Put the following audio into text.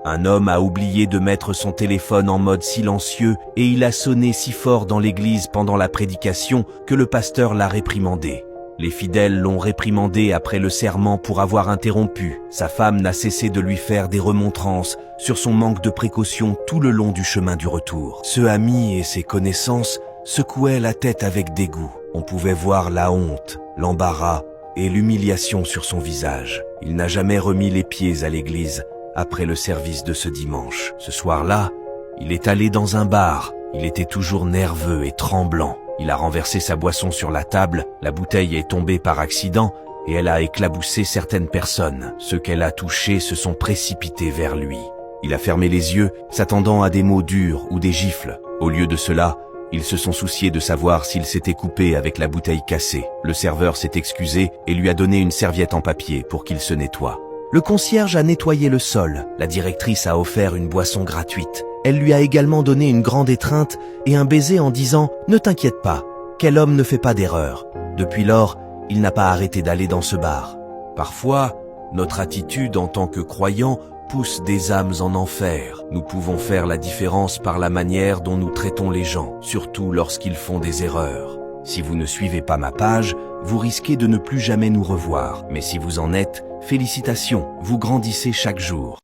Un homme a oublié de mettre son téléphone en mode silencieux et il a sonné si fort dans l'église pendant la prédication que le pasteur l'a réprimandé. Les fidèles l'ont réprimandé après le serment pour avoir interrompu. Sa femme n'a cessé de lui faire des remontrances sur son manque de précaution tout le long du chemin du retour. Ce ami et ses connaissances secouaient la tête avec dégoût. On pouvait voir la honte, l'embarras et l'humiliation sur son visage. Il n'a jamais remis les pieds à l'église après le service de ce dimanche. Ce soir-là, il est allé dans un bar. Il était toujours nerveux et tremblant. Il a renversé sa boisson sur la table, la bouteille est tombée par accident et elle a éclaboussé certaines personnes. Ceux qu'elle a touchés se sont précipités vers lui. Il a fermé les yeux, s'attendant à des mots durs ou des gifles. Au lieu de cela, ils se sont souciés de savoir s'il s'était coupé avec la bouteille cassée. Le serveur s'est excusé et lui a donné une serviette en papier pour qu'il se nettoie. Le concierge a nettoyé le sol. La directrice a offert une boisson gratuite. Elle lui a également donné une grande étreinte et un baiser en disant « Ne t'inquiète pas, quel homme ne fait pas d'erreur ?» Depuis lors, il n'a pas arrêté d'aller dans ce bar. Parfois, notre attitude en tant que croyants pousse des âmes en enfer. Nous pouvons faire la différence par la manière dont nous traitons les gens, surtout lorsqu'ils font des erreurs. Si vous ne suivez pas ma page, vous risquez de ne plus jamais nous revoir. Mais si vous en êtes, félicitations, vous grandissez chaque jour.